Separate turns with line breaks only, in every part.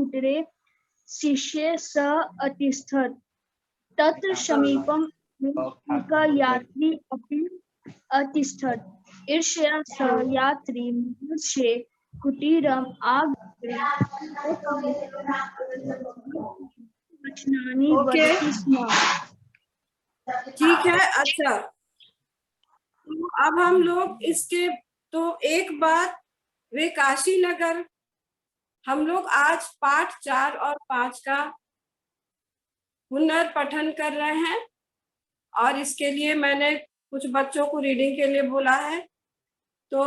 कुटीरे शिष्ये स अतिष्ठत्। तत्र समीपम् एकः यात्री अपि अतिष्ठत्। ईर्ष्यया स यात्री मनुष्ये कुटीरम् आगत्य वचनानि वदति स्म।
ठीक है, अच्छा। तो अब हम लोग इसके एक बार वे काशी नगर हम लोग आज पाठ 4 और 5 का पुनर् पठन कर रहे हैं और इसके लिए मैंने कुछ बच्चों को रीडिंग के लिए बोला है। तो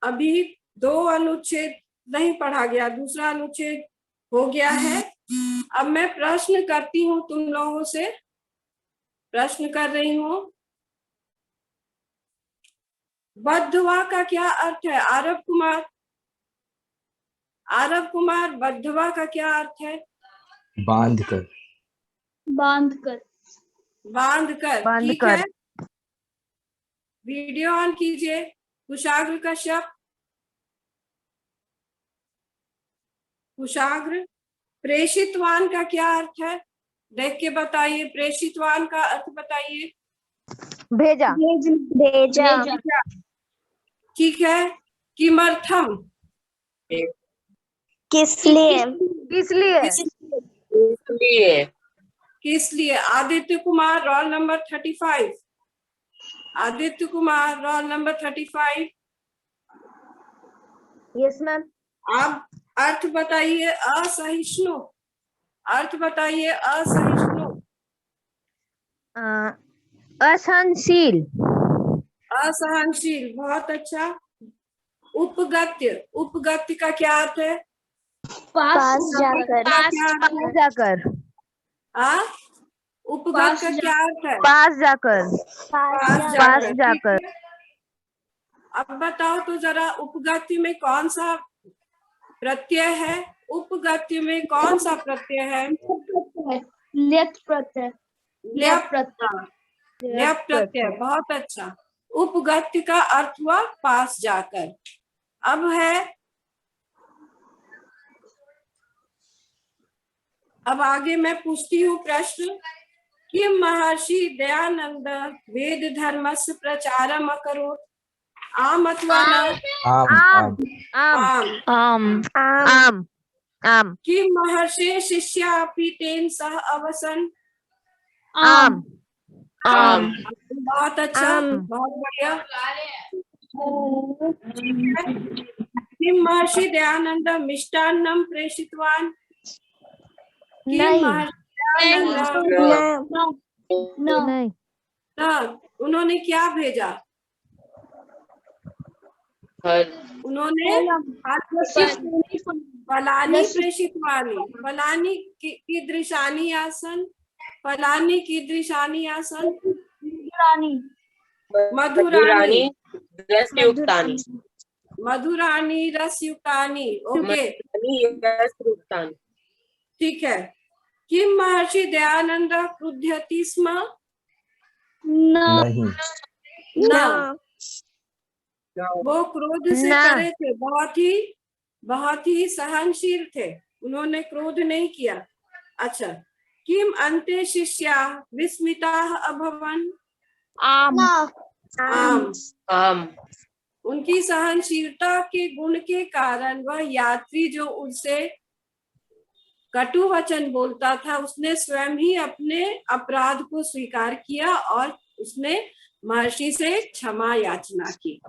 अभी 2 अनुच्छेद नहीं पढ़ा गया, दूसरा अनुच्छेद हो गया है। अब मैं प्रश्न करती हूँ, तुम लोगों से प्रश्न कर रही हूँ। बद्धवा का क्या अर्थ है? आरव कुमार, बद्धवा का क्या अर्थ है?
बांधकर। ठीक है, वीडियो ऑन कीजिए। कुशाग्र का शब्द कुशाग्र। प्रेषितवान का क्या अर्थ है? देख के बताइए, प्रेषितवान का अर्थ बताइए।
भेजा।
ठीक है। किमर्थम?
किस लिए?
Aditya Kumar, roll number 35। Aditya Kumar, roll number 35।
Yes ma'am.
आप अर्थ बताइए। असहिष्णु, अर्थ बताइए। असहिष्णु,
असहनशील।
असहनशील, बहुत अच्छा। उपगत्य का क्या अर्थ है?
पास जाकर।
उपगत का क्या अर्थ है?
पास जाकर।
अब बताओ तो जरा, उपगत्य में कौन सा प्रत्यय है? उपगत्य में कौन सा प्रत्यय है?
ल्यप प्रत्यय।
ल्यप प्रत्यय, बहुत अच्छा। उपगत्य का अर्थ हुआ पास जाकर। अब आगे मैं पूछती हूँ प्रश्न। किम महर्षि दयानंद वेद धर्मस्य प्रचारम अकरोत्? आम अथवा न?
आम।
किम महर्षि शिष्या अपि तेन सह अवसन्?
आम।
बहुत अच्छा, बहुत बढ़िया। किम महर्षि दयानंद मिष्टान्नम प्रेषितवान?
नहीं।
उन्होंने क्या भेजा? उन्होंने फलानी प्रेषितवानी। फलानी कीदृशानि आसन्? फलानी कीदृशानि आसन्? मधुरानी रसयुक्तानि। ओके, ठीक है। किम महर्षि दयानंद क्रुध्यति स्म?
नहीं।
वो क्रोध से परे थे, बहुत ही सहनशील थे, उन्होंने क्रोध नहीं किया। अच्छा। किम अन्ते शिष्या विस्मिताः अभवन्? आम। उनकी सहनशीलता के गुण के कारण वह यात्री जो उनसे कटु वचन बोलता था, उसने स्वयं ही अपने अपराध को स्वीकार किया और उसने महर्षि से क्षमा याचना की।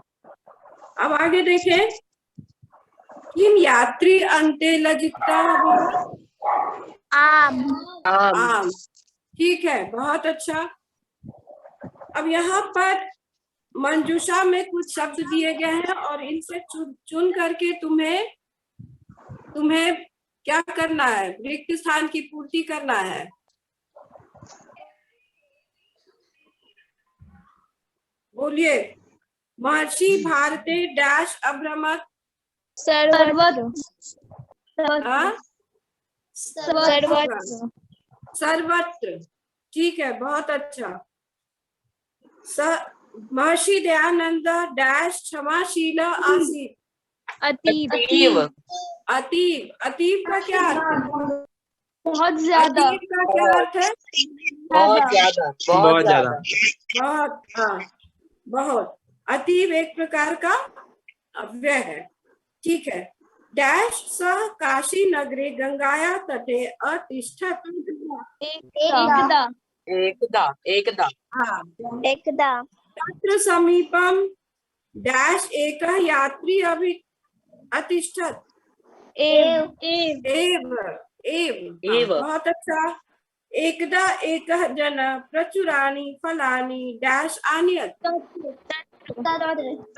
अब आगे देखें। किम यात्री अन्ते लज्जिता अभवत्? आम। ठीक है, बहुत अच्छा। अब यहाँ पर मंजूषा में कुछ शब्द दिए गए हैं और इनसे चुन करके तुम्हें क्या करना है? रिक्त स्थान की पूर्ति करना है। बोलिए। महर्षि भारते डैश अभ्रमत? सर्वत्र। ठीक है, बहुत अच्छा। महर्षि दयानंद डैश क्षमाशील आसीत्?
अतीब
अतीब
अतीब, अतीब का क्या अर्थ है?
बहुत ज्यादा
अतीब का क्या अर्थ है?
बहुत ज्यादा
बहुत ज्यादा
बहुत, हाँ, बहुत। अतीब एक प्रकार का अव्यय है। ठीक है। डैश सह काशी नगरे गंगाया तटे अतिष्ठत।
एकदा
एकदा
हाँ,
एकदा
तत्र समीपम डैश एक यात्री अभि अतिष्ठत।
एव
एव, एव,
एव।
हाँ, बहुत अच्छा। एकदा एक जन प्रचुरानि फलानि डैश आनियत।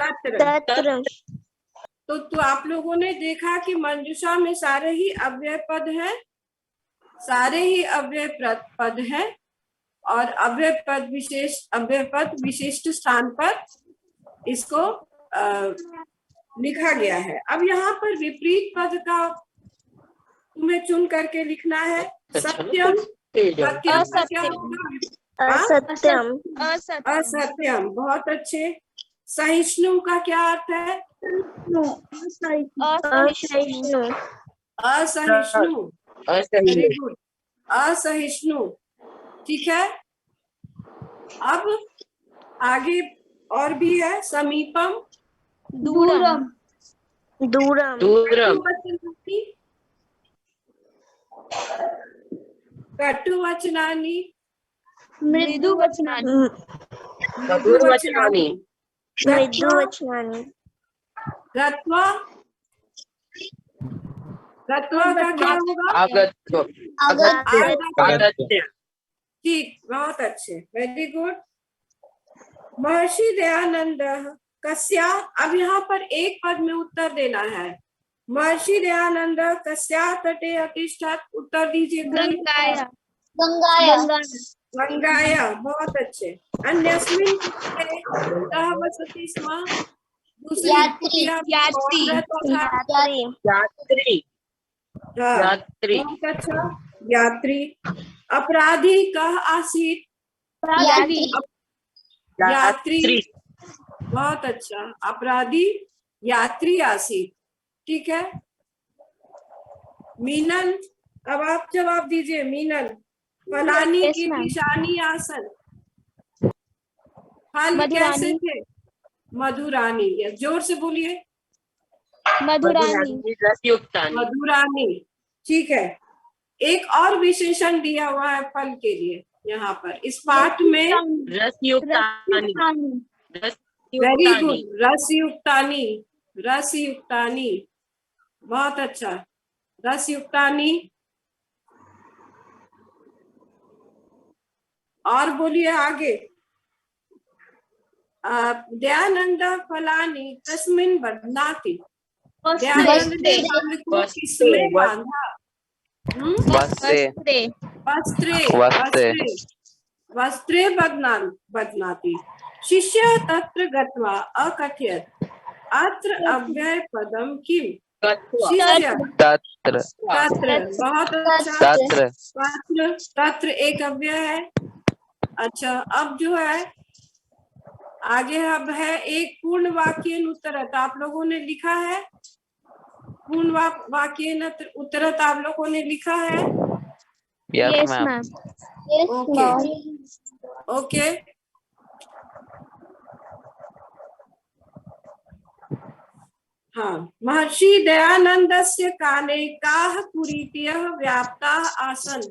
तत्र। तो आप लोगों ने देखा कि मंजूषा में सारे ही अव्यय पद हैं, सारे ही अव्यय पद हैं, और अव्यय पद विशिष्ट स्थान पर इसको लिखा गया है। अब यहाँ पर विपरीत पद का तुम्हें चुन करके लिखना है। सत्यम, सत्यम का क्या होगा?
असत्यम
असत्यम, बहुत अच्छे। सहिष्णु का क्या अर्थ है?
असहिष्णु
असहिष्णु, वेरी गुड, असहिष्णु। ठीक है। अब आगे और भी है। समीपम,
दूरम दूरम
कटुवचनानि,
मृदु वचनानि
मधुरवचनानि
मृदुवचनानि
गत्वा, गत्वा का क्या होगा?
आगत्य आगत्य
ठीक, बहुत अच्छे, वेरी गुड। महर्षि दयानंद कस्या, अब यहाँ पर एक पद में उत्तर देना है। महर्षि दयानंद कस्या तटे अतिष्ठत, उत्तर दीजिए।
गंगाया
गंगाया, बहुत अच्छे। अन्यस्मिन् कुटीरे सः वसति स्म, दूसरी कुटिया में
यात्री
कौन रहता था?
यात्री
हाँ,
यात्री
बहुत अच्छा, यात्री। अपराधी कः आसीत्? यात्री, बहुत अच्छा, अपराधी यात्री आसीत्। ठीक है। मीनल, अब आप जवाब दीजिए। मीनल, फलानी
Yes,
की
ma'am.
निशानी आसन, फल
मधुरानी।
कैसे थे? मधुरानी, या जोर से बोलिए।
मधुरानी
रसयुक्तानि
मधुरानी, ठीक है। एक और विशेषण दिया हुआ है फल के लिए यहाँ पर इस पाठ में।
रसयुक्तानि
वेरी गुड, रसयुक्तानी, रसयुक्तानी, बहुत अच्छा, रसयुक्तानी। और बोलिए आगे। दयानंद फलानी तस्मिन बध्नाति, दयानंद ने फल को किसमें बांधा?
वस्त्रे
वस्त्रे, वस्त्रे बध्नाति। शिष्य तत्र गत्वा अकथयत्, अत्र अव्यय पदम किम? शिष्य
तत्र
तत्र, बहुत अच्छा।
तत्र
तत्र एक अव्यय है। अच्छा, अब जो है आगे अब है एक पूर्ण वाक्य उत्तरत। आप लोगों ने लिखा है पूर्ण वाक्य उत्तरत, आप लोगों ने लिखा है?
Yes ma'am
okay, okay. हाँ, महर्षि दयानंदस्य काले काः कुरीतयः व्याप्ताः आसन्?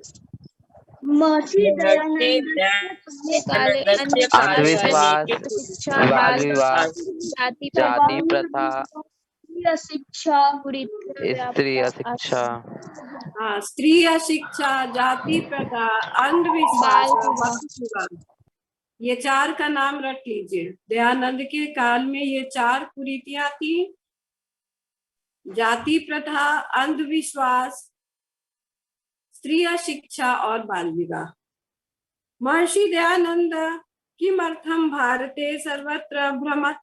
महर्षि
अंधविश्वास, बाल विवाह, जाति प्रथा,
शिक्षा
स्त्री अशिक्षा,
हाँ, स्त्री अशिक्षा, जाति प्रथा, अंधविश्वास, बाल विवाह, ये चार का नाम रख लीजिए। दयानंद के काल में ये चार कुरीतियां थी: जाति प्रथा, अंधविश्वास, स्त्री अशिक्षा और बाल विवाह। महर्षि दयानंद किमर्थम भारते सर्वत्र भ्रमत,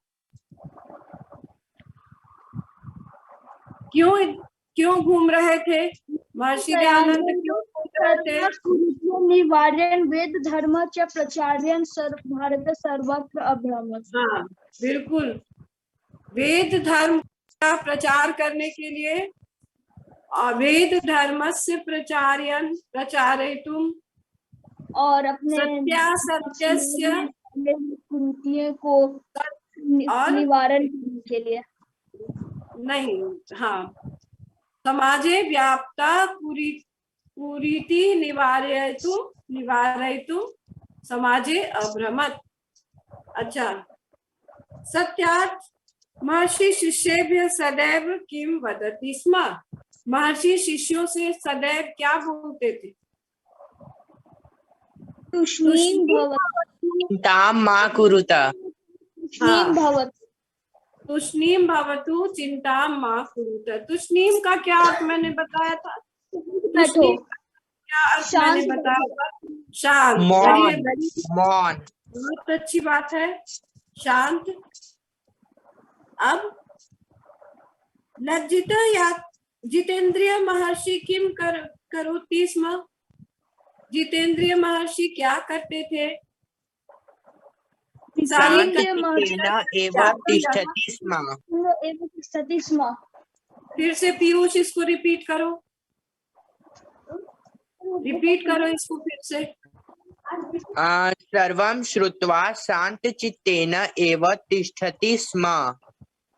क्यों घूम रहे थे? महर्षि दयानंद क्यों घूम रहे थे?
निवार्यन वेद धर्म च प्रचार्यन भारत सर्वत्र अभ्रमत।
हाँ, बिल्कुल, वेद धर्म का प्रचार करने के लिए वेद धर्मस्य प्रचारयितुम
और अपने
सत्यासत्यस्य
कुंतियों को
और
निवारण करने के लिए
नहीं, हाँ, समाजे व्याप्ता कुरीति निवारयितुम समाजे अभ्रमत्। अच्छा, सत्यार्थ महर्षि शिष्येभ्यः सदैव किम वदति स्म। महर्षि शिष्यों से सदैव क्या बोलते थे?
तूष्णीं भवतु
चिंतां मा कुरुत।
तूष्णीं भवतु
तुष्णीम भवतु चिंता मा कुरुत। तुष्णीम का क्या अर्थ मैंने बताया था?
बैठो
तुष्णीम का क्या अर्थ मैंने
शांत
बताया था? शांत।
मौन
very
मौन।
बहुत अच्छी बात है, शांत। अब लज्जित या जितेंद्रिय महर्षि किम करोति स्म। जितेंद्रिय महर्षि क्या करते थे? सारी
शांतचित्तेन एव तिष्ठति स्म।
एव तिष्ठति स्म।
फिर से पीयूष इसको रिपीट करो, इसको फिर से।
सर्वं श्रुत्वा शान्तचित्तेन एव तिष्ठति स्म।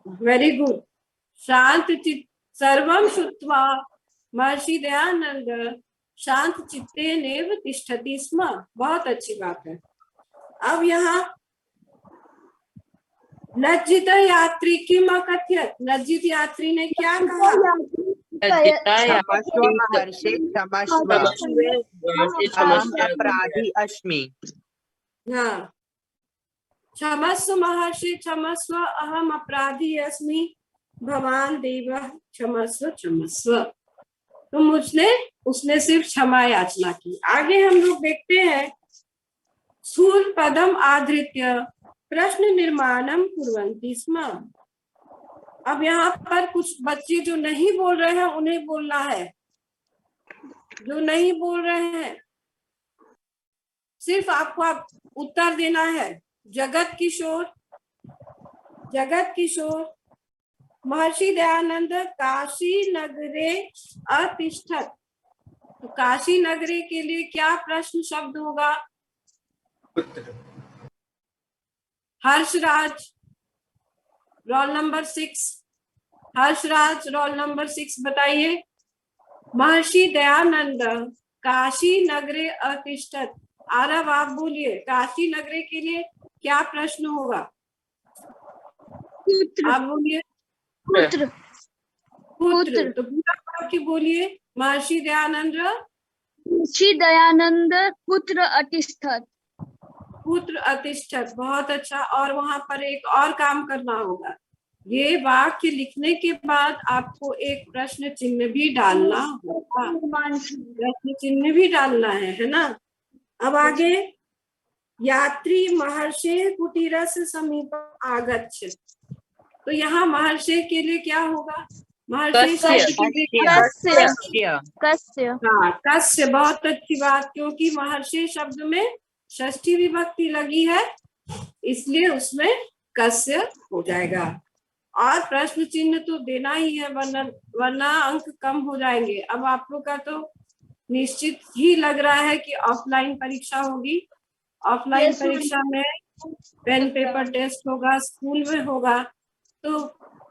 Very good. शांत चित्त सर्वं श्रुत्वा महर्षि दयानंद शांत चित्तेनेव तिष्ठति स्म। बहुत अच्छी बात है। अब यहाँ लज्जित यात्री किम अकथयत्। लज्जित यात्री ने क्या कहा?
क्षमस्व महर्षि क्षमस्व, अहम् अपराधी अस्मि।
हाँ, क्षमस्व महर्षि क्षमस्व, अहम अपराधी अस्मि, भवान देवः क्षमस्व क्षमस्व। तो उसने सिर्फ क्षमा याचना की। आगे हम लोग देखते हैं, स्थूल पदम आधृत्य प्रश्न निर्माणम कुर्वन्ति स्म। अब यहाँ पर कुछ बच्चे जो नहीं बोल रहे हैं उन्हें बोलना है। जो नहीं बोल रहे हैं सिर्फ आपको उत्तर देना है। जगत किशोर महर्षि दयानंद काशी नगरे अतिष्ठत। तो काशी नगरे के लिए क्या प्रश्न शब्द होगा? Harshraj roll number 6, Harshraj roll number 6 बताइए। महर्षि दयानंद काशी नगरे अतिष्ठत। आरव आप बोलिए, काशी नगरे के लिए क्या प्रश्न होगा? आप बोलिए।
पुत्र
तो पूरा वाक्य बोलिए। महर्षि दयानंद
पुत्र अतिष्ठत।
पुत्र अतिष्ठत, बहुत अच्छा। और वहां पर एक और काम करना होगा। ये वाक्य लिखने के बाद आपको एक प्रश्न चिन्ह भी डालना होगा। प्रश्न चिन्ह भी डालना है ना। अब आगे, यात्री महर्षि कुटीरस्य समीप आगच्छ। तो यहाँ महर्षि के लिए क्या होगा? महर्षि कस्य। बहुत अच्छी बात, क्योंकि महर्षि शब्द में षष्ठी विभक्ति लगी है, इसलिए उसमें कस्य हो जाएगा। और प्रश्न चिन्ह तो देना ही है, वरना अंक कम हो जाएंगे। अब आप लोग का तो निश्चित ही लग रहा है कि ऑफलाइन परीक्षा होगी। ऑफलाइन परीक्षा में पेन पेपर टेस्ट होगा, स्कूल में होगा, तो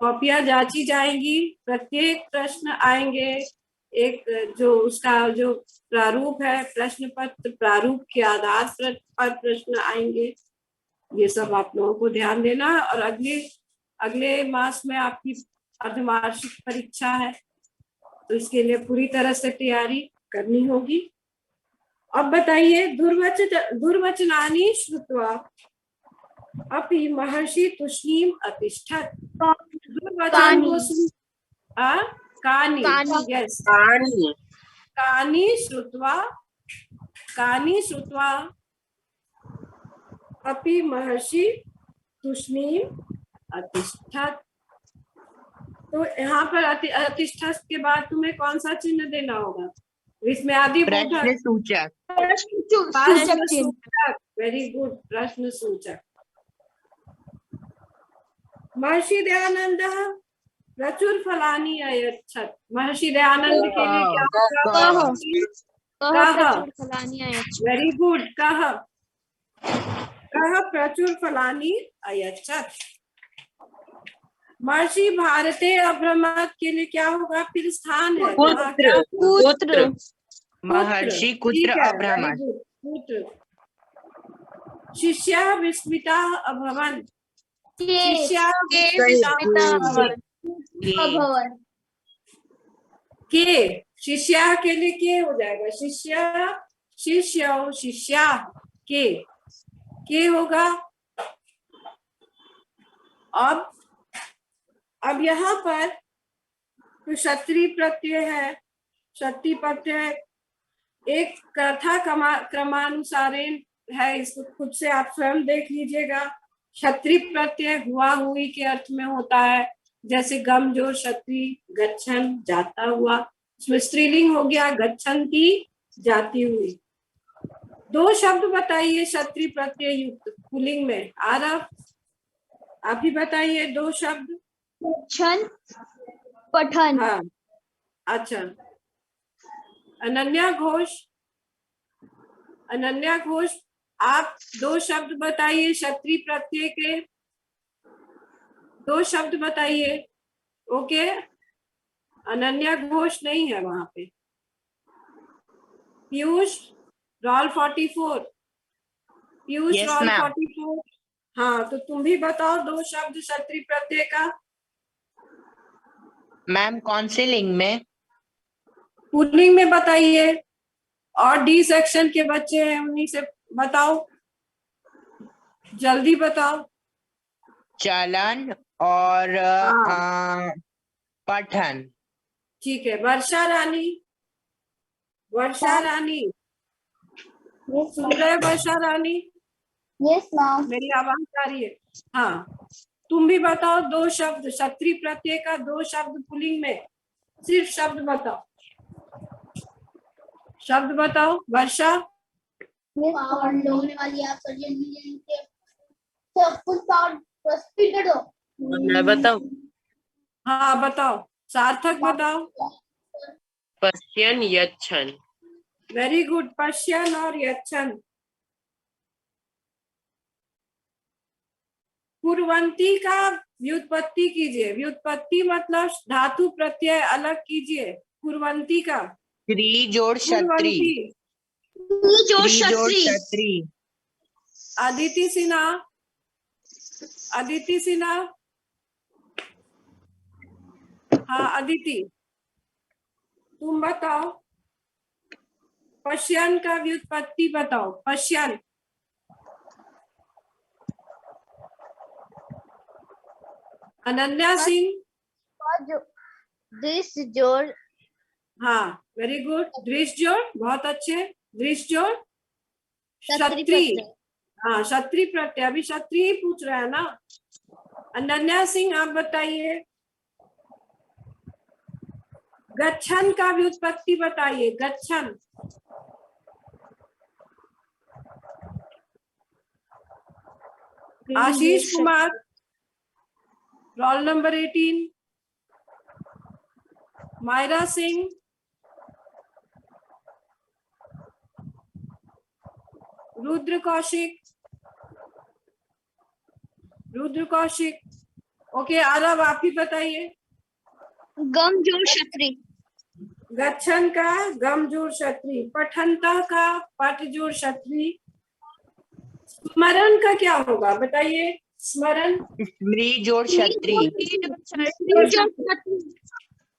कॉपियां जांची जाएंगी, प्रत्येक प्रश्न आएंगे। एक जो उसका जो प्रारूप है, प्रश्न पत्र प्रारूप के आधार पर प्रश्न आएंगे। ये सब आप लोगों को ध्यान देना है। और अगले मास में आपकी अर्धवार्षिक परीक्षा है, तो इसके लिए पूरी तरह से तैयारी करनी होगी। अब बताइए, दुर्वचनानि श्रुत्वा अपि महर्षि तूष्णीम अतिष्ठत। दुर्वचन को सुन कानी श्रुत्वा अपि महर्षि तूष्णीम अतिष्ठत। तो यहाँ पर अतिष्ठत के बाद तुम्हें कौन सा चिन्ह देना होगा? इसमें आदि
प्रश्न सूचक।
वेरी गुड, प्रश्न सूचक। महर्षि दयानंद प्रचुर फलानी अयच्छत। महर्षि दयानंद के लिए क्या होगा?
कह
कह।
प्रचुर फलानि अयच्छत्।
Very good. कह प्रचुर फलानी अयच्छत। महर्षि भारते अभ्रमत के लिए क्या होगा? फिर स्थान है जहाँ क्या?
पुत्र
पुत्र।
महर्षि
ठीक
कुत्र
है,
अभ्रमत्।
very good, पुत्र। शिष्याः विस्मिताः अभवन्। शिष्याः विस्मिताः अभवन्।
अभवन्।
के शिष्या के लिए के हो जाएगा? शिष्या के होगा। अब यहाँ पर तो क्षत्रिय प्रत्यय है, क्षत्रिय प्रत्यय एक कथा क्रमानुसारेण है, इसको खुद से आप स्वयं देख लीजिएगा। क्षत्रिय प्रत्यय हुआ हुई के अर्थ में होता है, जैसे गम जो क्षत्रिय, गच्छन जाता हुआ, उसमें स्त्रीलिंग हो गया गच्छन्ति जाती हुई। दो शब्द बताइए क्षत्रिय प्रत्यय युक्त पुल्लिंग में। आरव आप ही बताइए दो शब्द।
गच्छन् पठन्।
हाँ अच्छा। अनन्या घोष आप दो शब्द बताइए क्षत्रिय प्रत्यय के, दो शब्द बताइए। ओके, अनन्या घोष नहीं है वहां पे। Piyush roll 44, Piyush
Yes,
roll
ma'am.
44। हाँ तो तुम भी बताओ दो शब्द क्षत्रिय प्रत्यय का।
मैम कौन से लिंग में?
पुल्लिंग में बताइए, और डी सेक्शन के बच्चे हैं उन्हीं से बताओ, जल्दी बताओ।
चलन और पठन।
ठीक है, वर्षा रानी सुन रहे हो? वर्षा रानी
यस मैम।
मेरी आवाज आ रही है? हाँ तुम भी बताओ दो शब्द क्षत्रिय प्रत्यय का, दो शब्द पुल्लिंग में, सिर्फ शब्द बताओ, शब्द बताओ। वर्षा
होने वाली आप सब कुछ स्पीड कर दो।
मैं बताऊं?
हाँ बताओ। सार्थक बताओ।
पश्यन् यच्छन्।
वेरी गुड, पश्यन और यच्छन। कुर्वन्ती का व्युत्पत्ति कीजिए। व्युत्पत्ति मतलब धातु प्रत्यय अलग कीजिए। कुर्वन्ती का
स्त्री जोड़ क्षत्रिय।
कुर्वन्ती।
स्त्री जोड़ क्षत्रिय।
अदिति सिन्हा हाँ अदिति तुम बताओ, पश्यन का व्युत्पत्ति बताओ। पश्यन अनन्या सिंह।
दृश्य जोड़।
हाँ वेरी गुड, दृश्य जोड़, बहुत अच्छे। दृश्य जोड़ क्षत्रिय। हाँ क्षत्रिय प्रत्यय, अभी क्षत्रिय ही पूछ रहा है ना। अनन्या सिंह आप बताइए, गच्छन का व्युत्पत्ति बताइए। गच्छन Ashish Kumar roll number 18। Myra Singh, Rudra Kaushik. Okay Aarav आप ही बताइए।
गम जोड़ क्षत्रिय।
गच्छन का गम जोड़ क्षत्रिय। पठनता का पट जोड़ क्षत्रिय। स्मरण का क्या होगा बताइए? स्मरण
स्त्री जोड़ क्षत्रिय।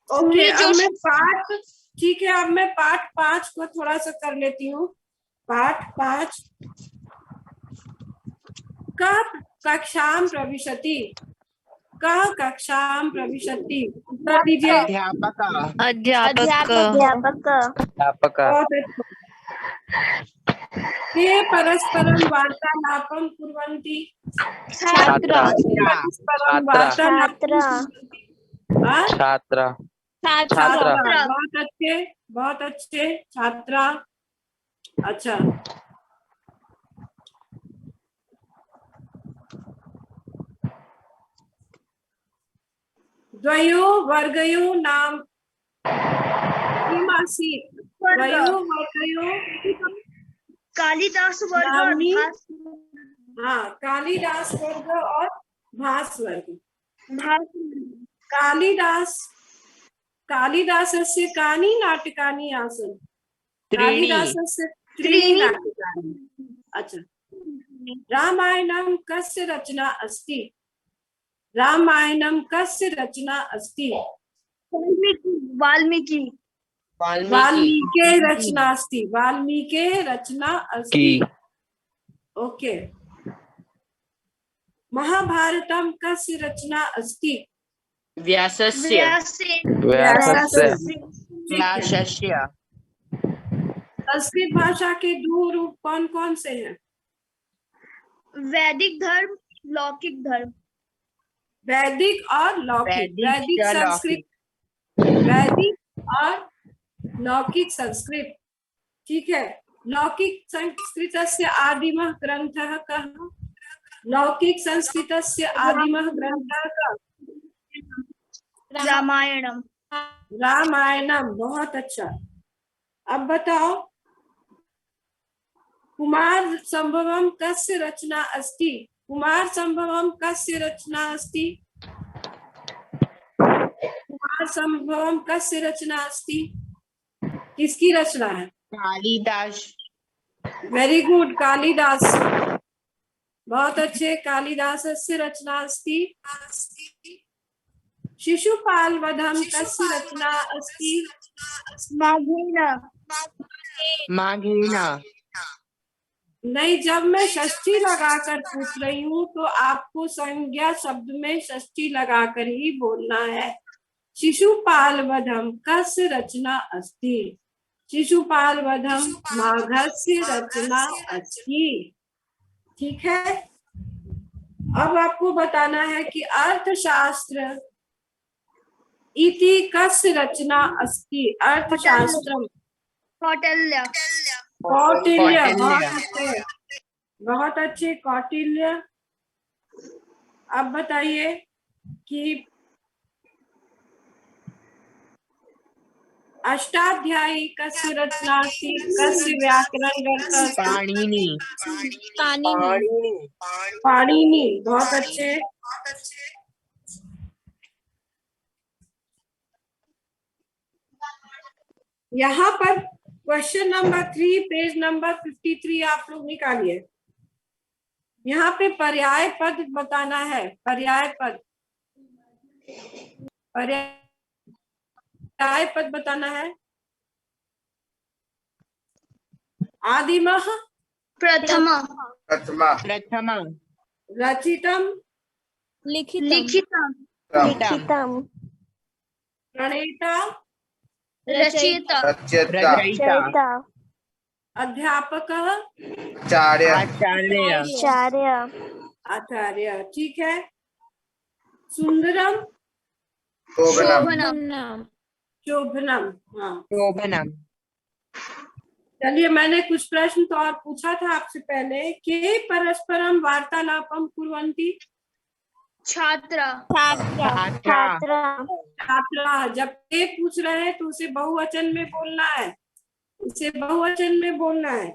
ओके अब मैं पाठ, ठीक है अब मैं पाठ 5 को थोड़ा सा कर लेती हूँ। पाठ 5 कक्षाम प्रविशति। कक्षाम प्रविशति उत्तर दीजिए।
अध्यापक।
बहुत अच्छा। के परस्परम वार्तालापम कुर्वन्ति।
छात्र।
परस्परम वार्तालापम
छात्र।
छात्रा। बहुत अच्छे छात्रा। अच्छा द्वयो वर्गयो नाम किमासीत् द्वयो वर्गयो
कालिदास वर्ग और
नाम्नी
भास
हाँ कालिदास वर्ग और भास वर्ग
भास
कालिदासस्य कानि नाटकानि आसन्
त्रीणि
कालिदासस्य त्रीणि नाटकानि अच्छा रामायणं कस्य रचना अस्ति रामायणं कस्य रचना अस्ति
वाल्मीकि
वाल्मीके रचना अस्ति वाल्मीके रचना अस्ति
की
ओके महाभारतं कस्य रचना अस्ति
व्यासस्य
व्यासस्य
व्यासस्य
संस्कृत भाषा के दो रूप कौन कौन से हैं
वैदिक धर्म लौकिक धर्म
वैदिक और लौकिक
वैदिक
वैदिक
या
संस्कृत वैदिक और लौकिक संस्कृत ठीक है लौकिक संस्कृतस्य आदिमः ग्रंथः कः लौकिक संस्कृतस्य आदिमः ग्रंथः कः
रामायणम
रामायणम बहुत अच्छा अब बताओ कुमार संभवम कस्य रचना अस्ति कुमार संभवम कस्य रचना अस्ति कुमार संभवम कस्य रचना अस्ति किसकी रचना है
कालिदास
वेरी गुड कालिदास बहुत अच्छे कालिदासस्य रचना अस्ति शिशुपाल वधम कस्य रचना अस्ति
माघेन
नहीं जब मैं षष्ठी लगाकर पूछ रही हूँ तो आपको संज्ञा शब्द में षष्ठी लगाकर ही बोलना है शिशुपाल वधम कस्य रचना अस्ति शिशुपाल वधम माघस्य रचना अस्ति ठीक है अब आपको बताना है कि अर्थशास्त्र इति कस्य रचना अस्ति अर्थशास्त्रम
कौटिल्य
कौटिल्य
कौटिल्य।
बहुत अच्छे कौटिल्य अब बताइए कि अष्टाध्यायी कस्य रचना अस्ति कस्य व्याकरण ग्रंथ अस्ति पाणिनि बहुत अच्छे यहाँ पर क्वेश्चन नंबर 3 पेज नंबर 53 आप लोग निकालिए यहाँ पे पर्याय पद बताना है पर्याय पद बताना है आदिमः
प्रथम
प्रथम
रचितम
लिखितम
प्रणेता
रचयिता
रचयिता
अध्यापकः
आचार्य
आचार्य ठीक है सुंदरम शोभनम हाँ
शोभनम
चलिए मैंने कुछ प्रश्न तो और पूछा था आपसे पहले कि परस्परम वार्तालापम कुर्वन्ति
छात्र
छात्रा जब ये पूछ रहे हैं तो उसे बहुवचन में बोलना है इसे बहुवचन में बोलना है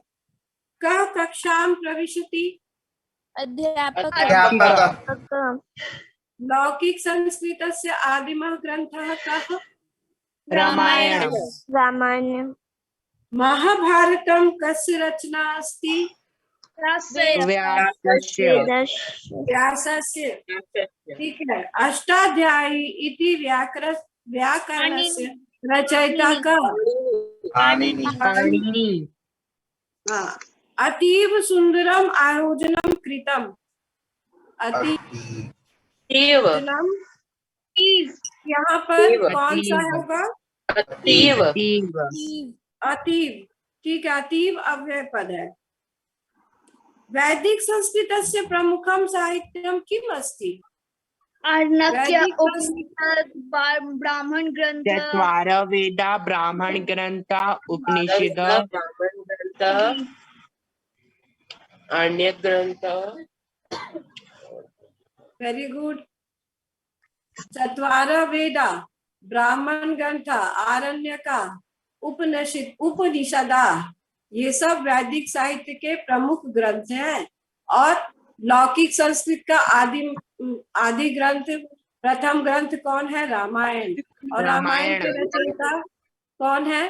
कः कक्षाम प्रविशति लौकिक संस्कृतस्य आदिमः ग्रंथः कः
रामायण
महाभारतं कस्य रचना अस्ति व्यासस्य ठीक है अष्टाध्यायी इति व्याकरणस्य रचयिता कः
पाणिनि
हाँ अतीव सुंदरम आयोजनम कृतम अतीव यहाँ पर कौन सा होगा अतीव ठीक है अतीव अव्यय पद है वैदिक संस्कृतस्य प्रमुखम साहित्यम किम अस्ति
आर्णक्य
वैदिक
उपनिषद ब्राह्मण ग्रंथ
चत्वार वेदा ब्राह्मण ग्रंथ उपनिषद
अन्य ग्रंथ
वेरी गुड चत्वारः वेदा, ब्राह्मण ग्रंथ, आरण्यका, उपनिषदा, ये सब वैदिक साहित्य के प्रमुख ग्रंथ हैं। और लौकिक संस्कृत का आदि ग्रंथ, प्रथम ग्रंथ कौन है? रामायण। और रामायण के रचयिता कौन है?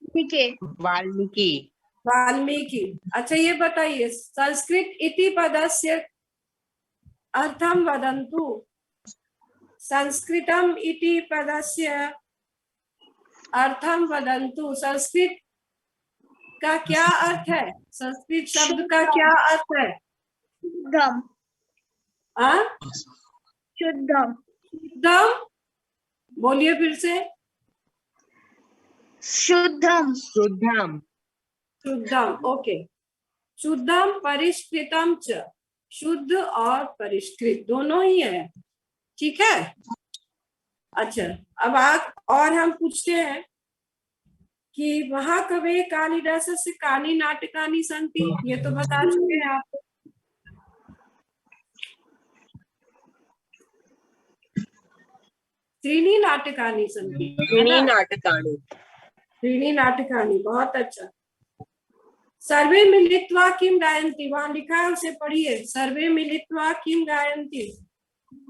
ठीक है।
वाल्मीकि।
वाल्मीकि। अच्छा ये बताइए, संस्कृत इति पदस्य अर्थम वदन्तु। संस्कृतम इति पदस्य अर्थम वदन्तु। संस्कृत का क्या अर्थ है? संस्कृत शब्द का क्या अर्थ है?
शुद्धम।
हाँ,
शुद्धम।
शुद्धम। बोलिए फिर से।
शुद्धम।
शुद्धम।
शुद्धम, ओके। शुद्धम परिष्कृतम च, शुद्ध और परिष्कृत दोनों ही है, ठीक है। अच्छा, अब आप और हम पूछते हैं कि महाकवि कालिदासस्य कानि नाटकानि सन्ति। ये तो बता चुके हैं आप। त्रीणि नाटकानि सन्ति, है ना?
नाटकानि।
त्रीणि नाटकानि, बहुत अच्छा। सर्वे मिलित्वा किम गायन्ति, वहां लिखा है, उसे पढ़िए। सर्वे मिलित्वा किम गायन्ति।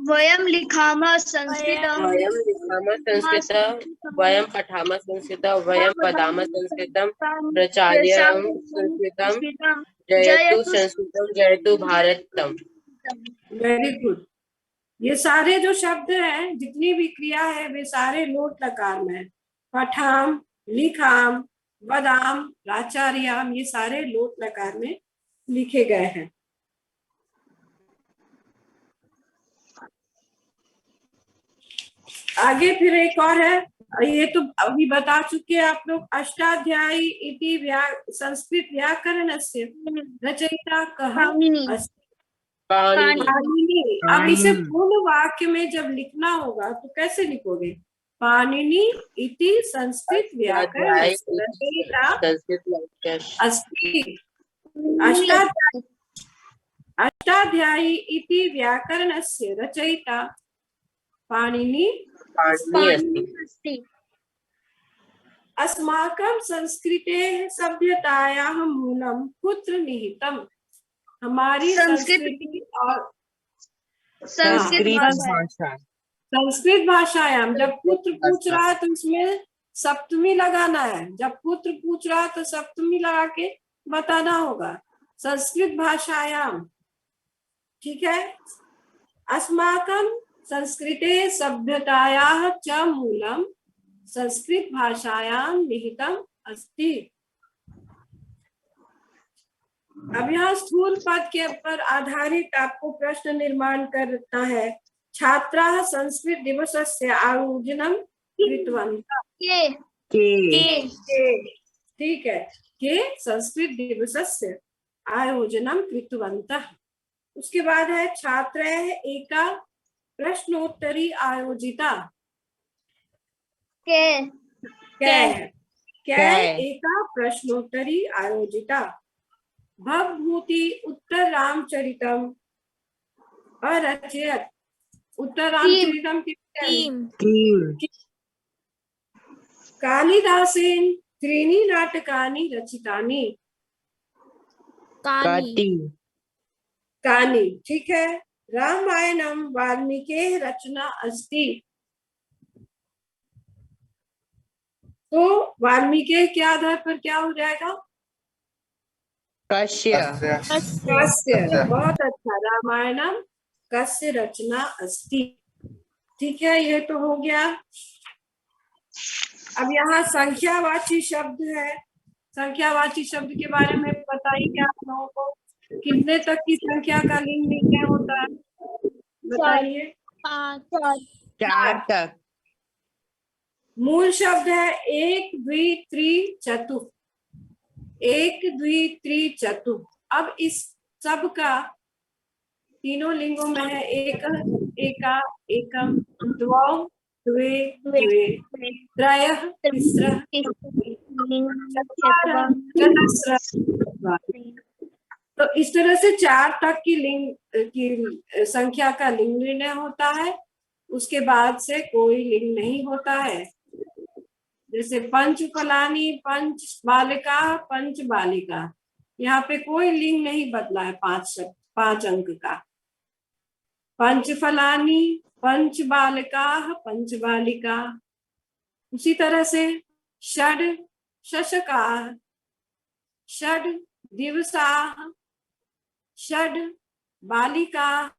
वयम लिखामः संस्कृतम।
वयं लिखामः संस्कृतं, वयं पठामः संस्कृतं, वयं वदामः संस्कृतं, प्रचार्यामः संस्कृतं, जयतु संस्कृतं, जयतु भारतम्।
Very good. ये सारे जो शब्द हैं, जितनी भी क्रिया है, वे सारे लोट लकार में है। पठाम, लिखाम, वदाम, प्राचार्याम, ये सारे लोट लकार में लिखे गए हैं। आगे फिर एक और है, ये तो अभी बता चुके आप लोग। अष्टाध्यायी इति संस्कृत व्याकरणस्य रचयिता कः
पाणिनि।
अस्ति?
पाणिनि।
पाणिनि। अब इसे पूर्ण वाक्य में जब लिखना होगा तो कैसे लिखोगे? पाणिनि इति संस्कृत व्याकरणस्य रचयिता
संस्कृत वाक्य
अस्ति। अष्टाध्यायी इति व्याकरणस्य रचयिता पाणिनि
अस्ति।
अस्माकं संस्कृतेः सभ्यतायाः मूलं कुत्र निहितम्? हमारी संस्कृति और
संस्कृत
भाषा।
संस्कृत भाषायाम। जब पुत्र पूछ रहा है तो उसमें सप्तमी लगाना है। जब पुत्र पूछ रहा है तो सप्तमी लगा के बताना होगा। संस्कृत भाषायाम, ठीक है। अस्माकं संस्कृते सभ्यतायाः च मूलम संस्कृत भाषायाम निहितम अस्ति। अब यहाँ स्थूल पद के ऊपर आधारित आपको प्रश्न निर्माण करना है। छात्राः संस्कृत दिवसस्य आयोजनं कृतवन्तः। ठीक है, के संस्कृत दिवसस्य आयोजनं कृतवन्तः। उसके बाद है छात्रैः एका प्रश्नोत्तरी आयोजिता। एका प्रश्नोत्तरी आयोजिता। भवभूति उत्तर रामचरितम अरचयत्। उत्तर रामचरितम कालिदासेन त्रीणि नाटकानि रचितानि। कानि, ठीक है। रामायणम वाल्मीकि रचना अस्ति। तो वाल्मीकि के आधार पर क्या हो जाएगा?
कस्य।
बहुत अच्छा। रामायणम कस्य रचना अस्ति। ठीक है, ये तो हो गया। अब यहाँ संख्यावाची शब्द है। संख्यावाची शब्द के बारे में बताइए आप लोगों को। कितने तक की संख्या का लिंग निर्णय होता है, बताइए।
4 तक।
मूल शब्द है एक, द्वि, त्रि, चतुः। एक, द्वि, त्रि, चतुः। अब इस सब का तीनों लिंगों में है एक, एका, एकम, द्वौ, द्वे, द्वे, त्रयः, तिस्रः, चत्वारः, चतस्रः, चत्वारि। तो इस तरह से 4 तक की लिंग की संख्या का लिंग निर्णय होता है। उसके बाद से कोई लिंग नहीं होता है। जैसे पंच फलानी, पंच बालिका, पंच बालिका, यहाँ पे कोई लिंग नहीं बदला है 5 अंक का। पंच फलानी, पंच बालिका, पंच बालिका। उसी तरह से षड शशका, षड दिवसा, षड बालिका,